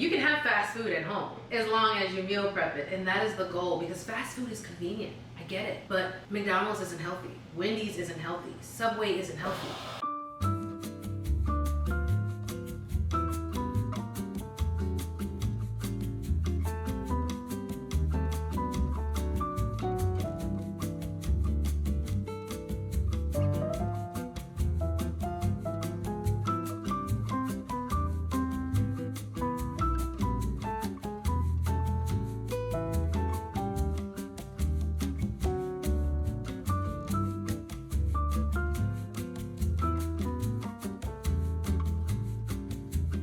You can have fast food at home as long as you meal prep it, and that is the goal, because fast food is convenient. I get it, but McDonald's isn't healthy. Wendy's isn't healthy. Subway isn't healthy.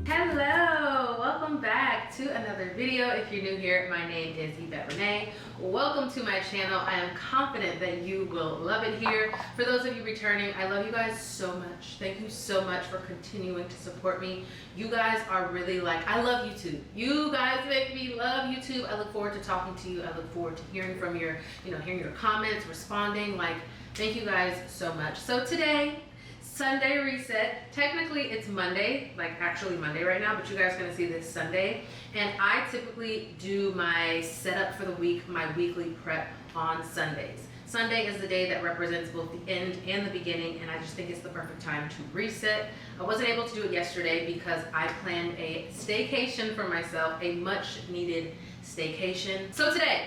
Hello, welcome back to another video. If you're new here, my name is Yvette Renee. Welcome to my channel. I am confident that you will love it here. For those of you returning, I love you guys so much. Thank you so much for continuing to support me. You guys are really I love YouTube. You guys make me love YouTube. I look forward to talking to you. I look forward to hearing from your, hearing your comments, responding. Thank you guys so much. So today, Sunday reset. Technically it's Monday, actually Monday right now, but you guys are gonna see this Sunday. And I typically do my setup for the week, my weekly prep on Sundays. Sunday is the day that represents both the end and the beginning, and I just think it's the perfect time to reset. I wasn't able to do it yesterday because I planned a staycation for myself, a much needed staycation. So today,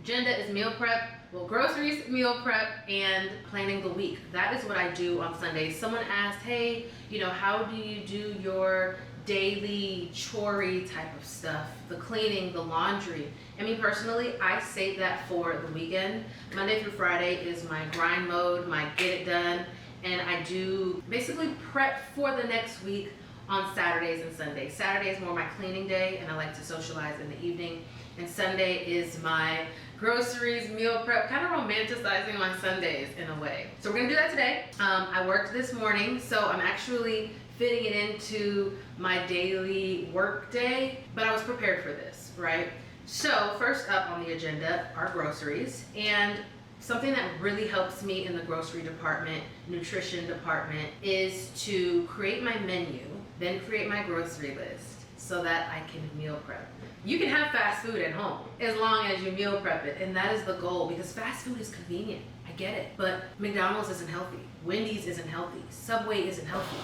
agenda is meal prep. Well, groceries, meal prep, and planning the week. That is what I do on Sundays. Someone asked, hey, how do you do your daily chorey type of stuff? The cleaning, the laundry. And me personally, I save that for the weekend. Monday through Friday is my grind mode, my get it done. And I do basically prep for the next week on Saturdays and Sundays. Saturday is more my cleaning day, and I like to socialize in the evening. And Sunday is my groceries, meal prep, kind of romanticizing my Sundays in a way. So we're gonna do that today. I worked this morning, so I'm actually fitting it into my daily work day, but I was prepared for this, right? So first up on the agenda are groceries, and something that really helps me in the grocery department, nutrition department, is to create my menu, then create my grocery list so that I can meal prep. You can have fast food at home as long as you meal prep it, and that is the goal, because fast food is convenient. I get it, but McDonald's isn't healthy. Wendy's isn't healthy. Subway isn't healthy.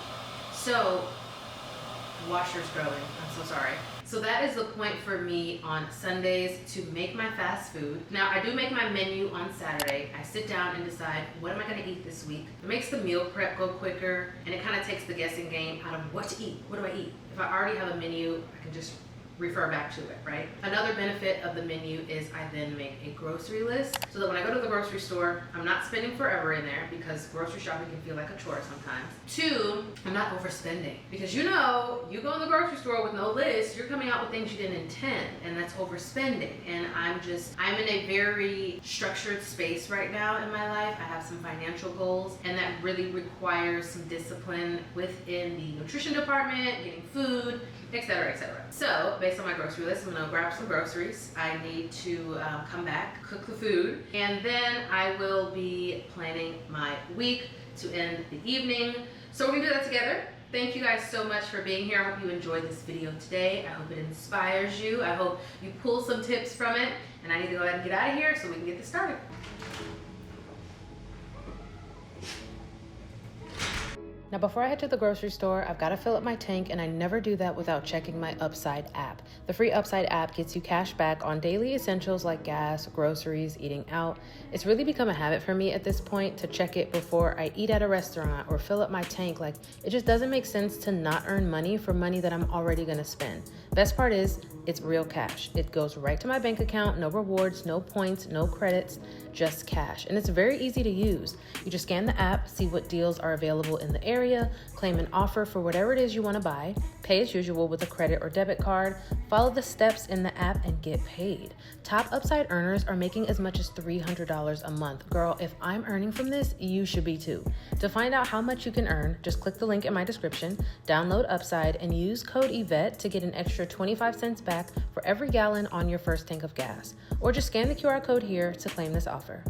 So, the washer's growing, I'm so sorry. So that is the point for me on Sundays, to make my fast food. Now, I do make my menu on Saturday. I sit down and decide, what am I gonna eat this week? It makes the meal prep go quicker, and it kind of takes the guessing game out of what to eat. What do I eat? If I already have a menu, I can just refer back to it, right? Another benefit of the menu is I then make a grocery list, so that when I go to the grocery store, I'm not spending forever in there, because grocery shopping can feel like a chore sometimes. Two, I'm not overspending, because you go in the grocery store with no list, you're coming out with things you didn't intend, and that's overspending. And I'm in a very structured space right now in my life. I have some financial goals, and that really requires some discipline within the nutrition department, getting food, etc., etc. So, based on my grocery list, I'm gonna grab some groceries. I need to come back, cook the food, and then I will be planning my week to end the evening. So we're gonna do that together. Thank you guys so much for being here. I hope you enjoyed this video today. I hope it inspires you. I hope you pull some tips from it. And I need to go ahead and get out of here so we can get this started. Now before I head to the grocery store, I've got to fill up my tank, and I never do that without checking my Upside app. The free Upside app gets you cash back on daily essentials like gas, groceries, eating out. It's really become a habit for me at this point to check it before I eat at a restaurant or fill up my tank. It just doesn't make sense to not earn money for money that I'm already gonna spend. Best part is, it's real cash. It goes right to my bank account, no rewards, no points, no credits, just cash. And it's very easy to use. You just scan the app, see what deals are available in the area, claim an offer for whatever it is you want to buy, pay as usual with a credit or debit card, follow the steps in the app, and get paid. Top Upside earners are making as much as $300 a month. Girl, if I'm earning from this, you should be too. To find out how much you can earn, just click the link in my description, download Upside, and use code Yvette to get an extra 25 cents back for every gallon on your first tank of gas. Or just scan the QR code here to claim this offer.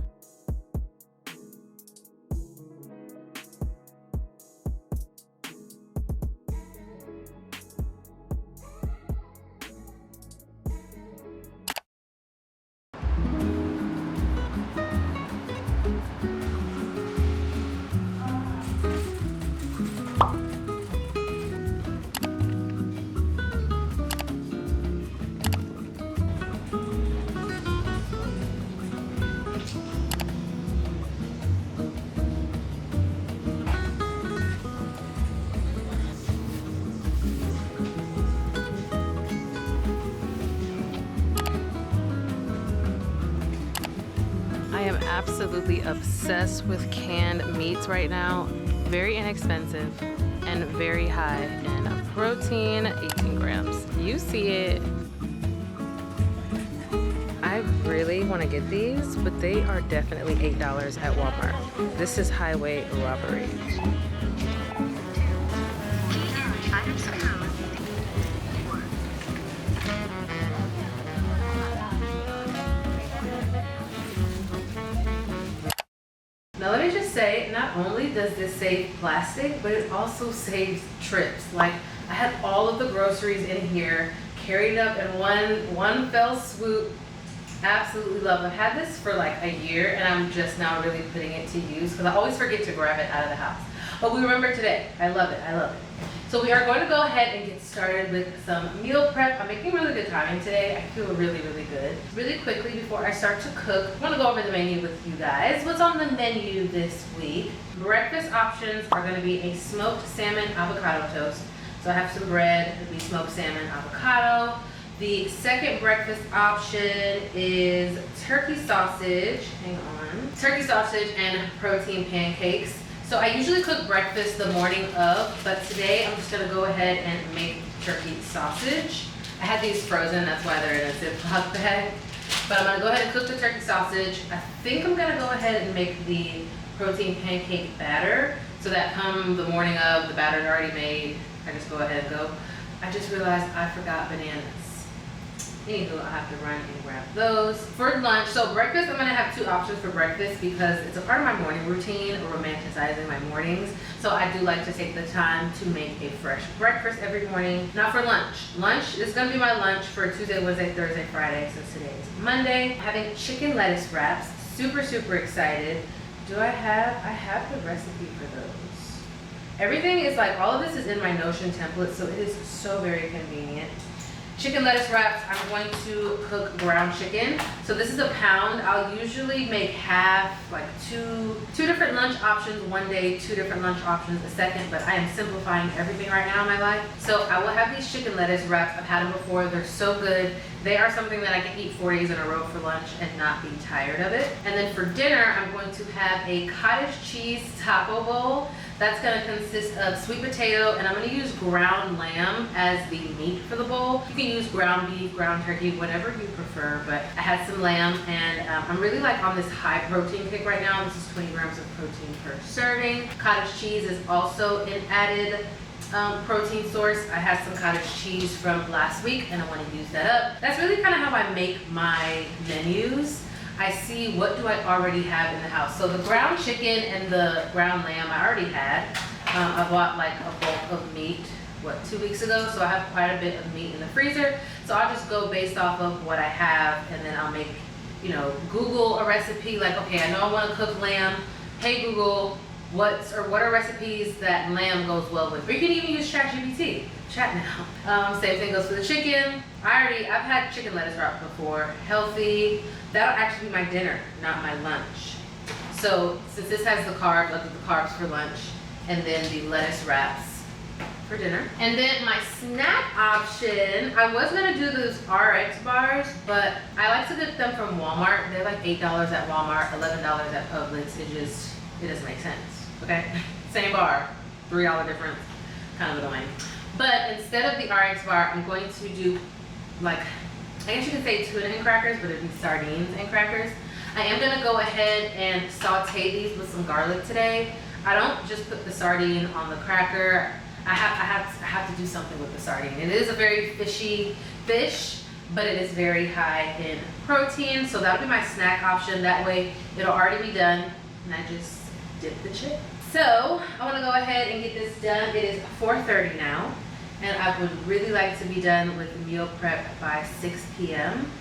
absolutely obsessed with canned meats right now. Very inexpensive and very high in protein, 18 grams. You see it. I really want to get these, but they are definitely $8 at Walmart. This is highway robbery. Now let me just say, not only does this save plastic, but it also saves trips. Like, I had all of the groceries in here, carried it up in one fell swoop. Absolutely love it. I've had this for like a year and I'm just now really putting it to use because I always forget to grab it out of the house. But we remember today. I love it. I love it. So we are going to go ahead and get started with some meal prep. I'm making really good timing today. I feel really, really good. Really quickly before I start to cook, I want to go over the menu with you guys. What's on the menu this week? Breakfast options are going to be a smoked salmon avocado toast. So I have some bread, it'll be smoked salmon avocado. The second breakfast option is turkey sausage. Hang on. Turkey sausage and protein pancakes. So I usually cook breakfast the morning of, but today I'm just gonna go ahead and make turkey sausage. I had these frozen, that's why they're in a Ziploc bag. But I'm gonna go ahead and cook the turkey sausage. I think I'm gonna go ahead and make the protein pancake batter so that come the morning of, the batter's already made. I just go ahead and go. I just realized I forgot bananas. Anywho, I'll have to run and grab those. For lunch, so breakfast, I'm gonna have two options for breakfast because it's a part of my morning routine, romanticizing my mornings. So I do like to take the time to make a fresh breakfast every morning. Now for lunch. Lunch is gonna be my lunch for Tuesday, Wednesday, Thursday, Friday, since today is Monday. Having chicken lettuce wraps. Super, super excited. I have the recipe for those. Everything is like, all of this is in my Notion template, so it is so very convenient. Chicken lettuce wraps, I'm going to cook ground chicken. So this is a pound. I'll usually make half, like two different lunch options one day, two different lunch options a second, but I am simplifying everything right now in my life. So I will have these chicken lettuce wraps. I've had them before. They're so good. They are something that I can eat 4 days in a row for lunch and not be tired of it. And then for dinner, I'm going to have a cottage cheese taco bowl. That's gonna consist of sweet potato, and I'm gonna use ground lamb as the meat for the bowl. You can use ground beef, ground turkey, whatever you prefer, but I had some lamb, and I'm really like on this high protein kick right now. This is 20 grams of protein per serving. Cottage cheese is also an added protein source. I had some cottage cheese from last week, and I wanna use that up. That's really kind of how I make my menus. I see what do I already have in the house. So the ground chicken and the ground lamb I already had. I bought like a bulk of meat, 2 weeks ago? So I have quite a bit of meat in the freezer. So I'll just go based off of what I have, and then I'll make, Google a recipe. Like, okay, I know I want to cook lamb. Hey Google, what are recipes that lamb goes well with? Or you can even use ChatGPT. Chat now. Same thing goes for the chicken. I've had chicken lettuce wrap before. Healthy. That'll actually be my dinner, not my lunch. So since this has the carbs, I'll do the carbs for lunch, and then the lettuce wraps for dinner. And then my snack option, I was gonna do those RX bars, but I like to get them from Walmart. They're like $8 at Walmart, $11 at Publix. It doesn't make sense, okay? Same bar, $3 difference, kind of annoying. But instead of the RX bar, I'm going to do like, I guess you could say tuna and crackers, but it'd be sardines and crackers. I am gonna go ahead and saute these with some garlic today. I don't just put the sardine on the cracker. I have to do something with the sardine. It is a very fishy fish, but it is very high in protein. So that'll be my snack option. That way it'll already be done, and I just dip the chip. So I wanna go ahead and get this done. It is 4:30 now. And I would really like to be done with meal prep by 6 p.m.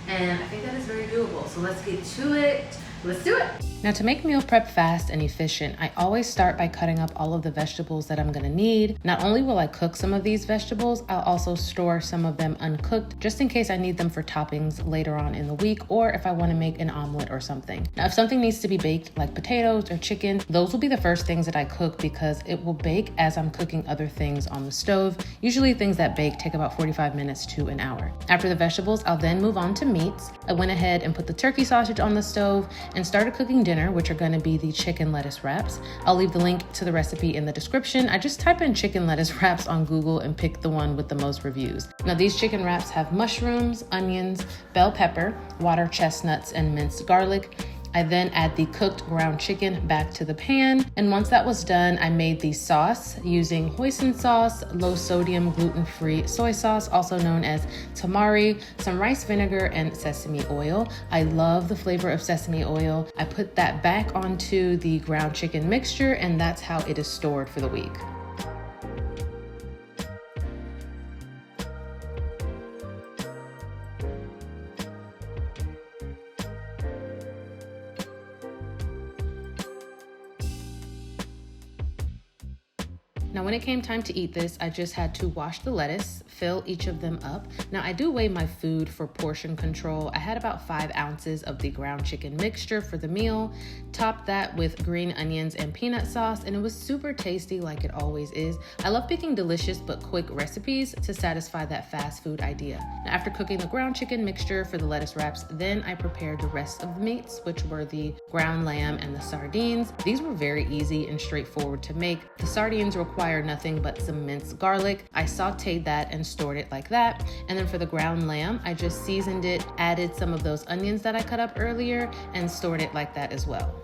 And I think that is very doable. So let's get to it. Let's do it. Now, to make meal prep fast and efficient, I always start by cutting up all of the vegetables that I'm gonna need. Not only will I cook some of these vegetables, I'll also store some of them uncooked just in case I need them for toppings later on in the week, or if I wanna make an omelet or something. Now, if something needs to be baked, like potatoes or chicken, those will be the first things that I cook because it will bake as I'm cooking other things on the stove. Usually things that bake take about 45 minutes to an hour. After the vegetables, I'll then move on to meats. I went ahead and put the turkey sausage on the stove, and started cooking dinner, which are gonna be the chicken lettuce wraps. I'll leave the link to the recipe in the description. I just type in chicken lettuce wraps on Google and pick the one with the most reviews. Now these chicken wraps have mushrooms, onions, bell pepper, water chestnuts, and minced garlic. I then add the cooked ground chicken back to the pan. And once that was done, I made the sauce using hoisin sauce, low sodium gluten-free soy sauce, also known as tamari, some rice vinegar, and sesame oil. I love the flavor of sesame oil. I put that back onto the ground chicken mixture, and that's how it is stored for the week. Now, when it came time to eat this, I just had to wash the lettuce, fill each of them up. Now, I do weigh my food for portion control. I had about 5 ounces of the ground chicken mixture for the meal, topped that with green onions and peanut sauce, and it was super tasty like it always is. I love picking delicious but quick recipes to satisfy that fast food idea. Now, after cooking the ground chicken mixture for the lettuce wraps, then I prepared the rest of the meats, which were the ground lamb and the sardines. These were very easy and straightforward to make. The sardines require nothing but some minced garlic. I sauteed that and stored it like that. And then for the ground lamb, I just seasoned it, added some of those onions that I cut up earlier, and stored it like that as well.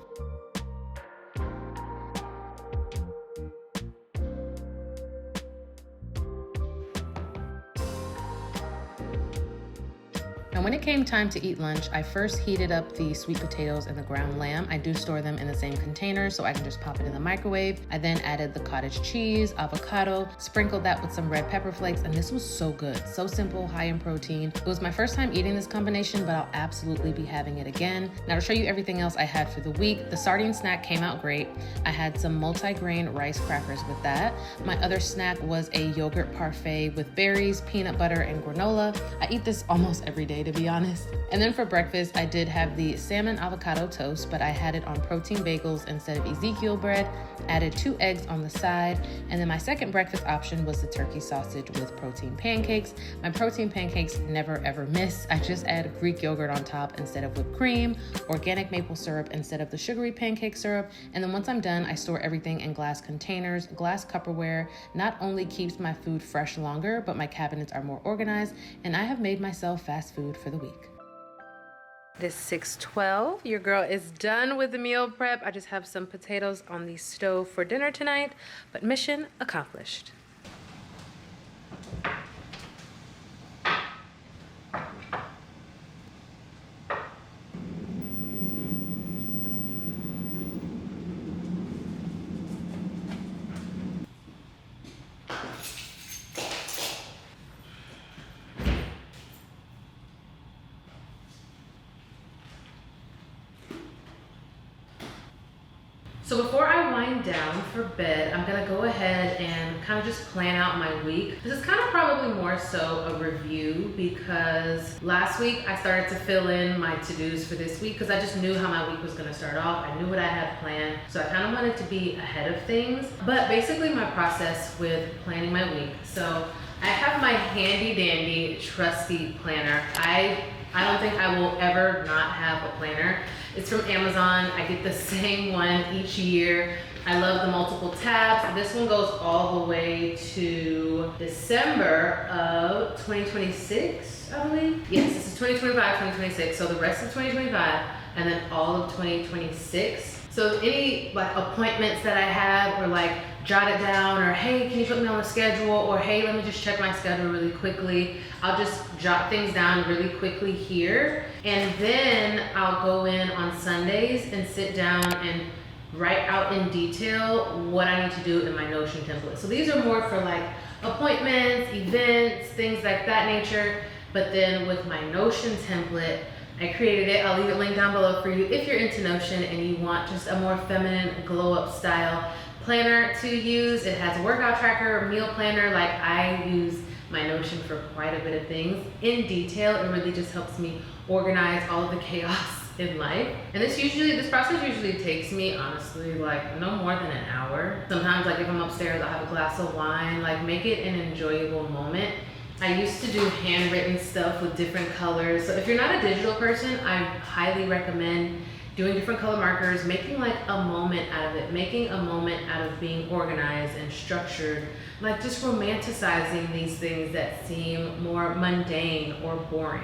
And when it came time to eat lunch, I first heated up the sweet potatoes and the ground lamb. I do store them in the same container so I can just pop it in the microwave. I then added the cottage cheese, avocado, sprinkled that with some red pepper flakes, and this was so good. So simple, high in protein. It was my first time eating this combination, but I'll absolutely be having it again. Now to show you everything else I had for the week, the sardine snack came out great. I had some multi-grain rice crackers with that. My other snack was a yogurt parfait with berries, peanut butter, and granola. I eat this almost every day, to be honest. And then for breakfast, I did have the salmon avocado toast, but I had it on protein bagels instead of Ezekiel bread, added 2 eggs on the side. And then my second breakfast option was the turkey sausage with protein pancakes. My protein pancakes never ever miss. I just add Greek yogurt on top instead of whipped cream, organic maple syrup instead of the sugary pancake syrup. And then once I'm done, I store everything in glass containers. Glass Tupperware not only keeps my food fresh longer, but my cabinets are more organized, and I have made myself fast food for the week. It is 6:12. Your girl is done with the meal prep. I just have some potatoes on the stove for dinner tonight, but mission accomplished. So before I wind down for bed, I'm gonna go ahead and kind of just plan out my week. This is kind of probably more so a review because last week I started to fill in my to-dos for this week because I just knew how my week was gonna start off. I knew what I had planned, so I kind of wanted to be ahead of things. But basically my process with planning my week. So I have my handy dandy trusty planner. I don't think I will ever not have a planner. It's from Amazon. I get the same one each year. I love the multiple tabs. This one goes all the way to December of 2026, I believe. Yes, this is 2025, 2026. So the rest of 2025 and then all of 2026. So any like appointments that I have or like jot it down or hey, can you put me on the schedule or hey, let me just check my schedule really quickly. I'll just jot things down really quickly here. And then I'll go in on Sundays and sit down and write out in detail what I need to do in my Notion template. So these are more for like appointments, events, things like that nature. But then with my Notion template, I created it. I'll leave it linked down below for you if you're into Notion and you want just a more feminine glow up style planner to use. It has a workout tracker, meal planner. Like I use my Notion for quite a bit of things in detail. It really just helps me organize all of the chaos in life. And this process usually takes me honestly like no more than an hour. Sometimes like if I'm upstairs, I'll have a glass of wine, like make it an enjoyable moment. I used to do handwritten stuff with different colors. So if you're not a digital person, I highly recommend doing different color markers, making like a moment out of it, making a moment out of being organized and structured, like just romanticizing these things that seem more mundane or boring.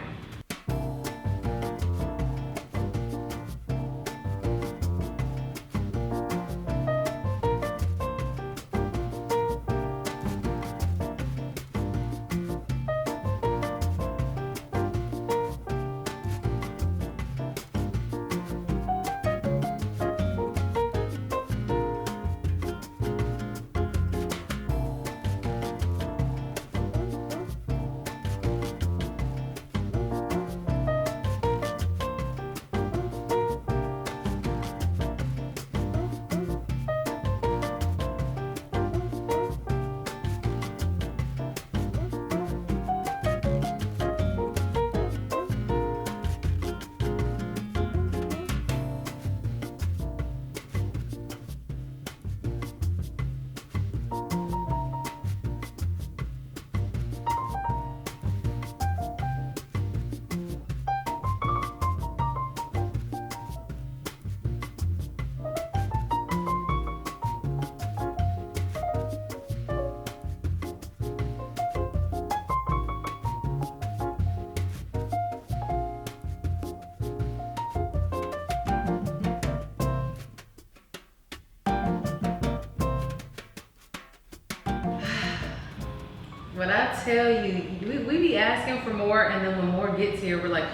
When I tell you, we be asking for more, and then when more gets here, we're like,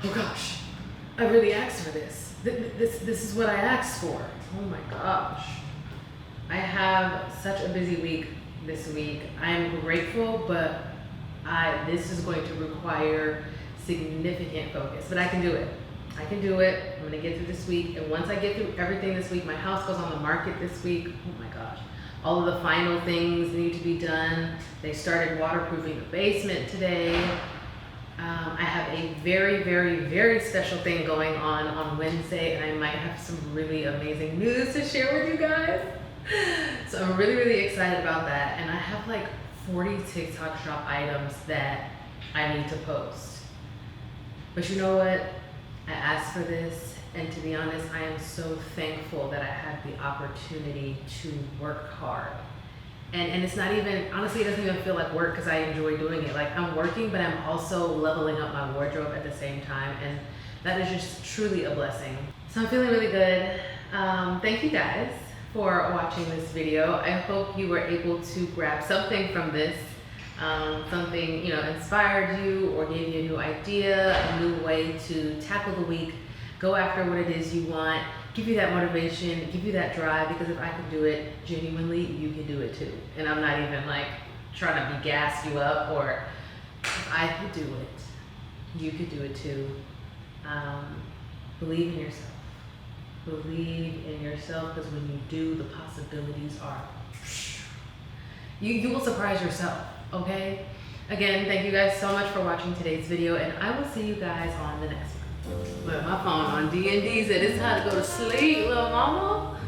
oh gosh, I really asked for this. This is what I asked for. Oh my gosh. I have such a busy week this week. I'm grateful, but this is going to require significant focus, but I can do it. I can do it. I'm gonna get through this week, and once I get through everything this week, my house goes on the market this week. Oh my gosh. All of the final things need to be done. They started waterproofing the basement today. I have a very, very, very special thing going on Wednesday, and I might have some really amazing news to share with you guys. So I'm really, really excited about that. And I have like 40 TikTok shop items that I need to post. But you know what? I asked for this, and to be honest, I am so thankful that I have the opportunity to work hard. And it's not even, honestly, it doesn't even feel like work because I enjoy doing it. Like, I'm working, but I'm also leveling up my wardrobe at the same time, and that is just truly a blessing. So I'm feeling really good. Thank you guys for watching this video. I hope you were able to grab something from this. Something, you know, inspired you or gave you a new idea, a new way to tackle the week, go after what it is you want, give you that motivation, give you that drive, because if I could do it, genuinely, you can do it too. And I'm not even like trying to gas you up, or if I could do it, you could do it too. Believe in yourself. Believe in yourself, because when you do, the possibilities are, you will surprise yourself. Okay? Again, thank you guys so much for watching today's video, and I will see you guys on the next one. Look, my phone on D&D said it's time to go to sleep, little mama.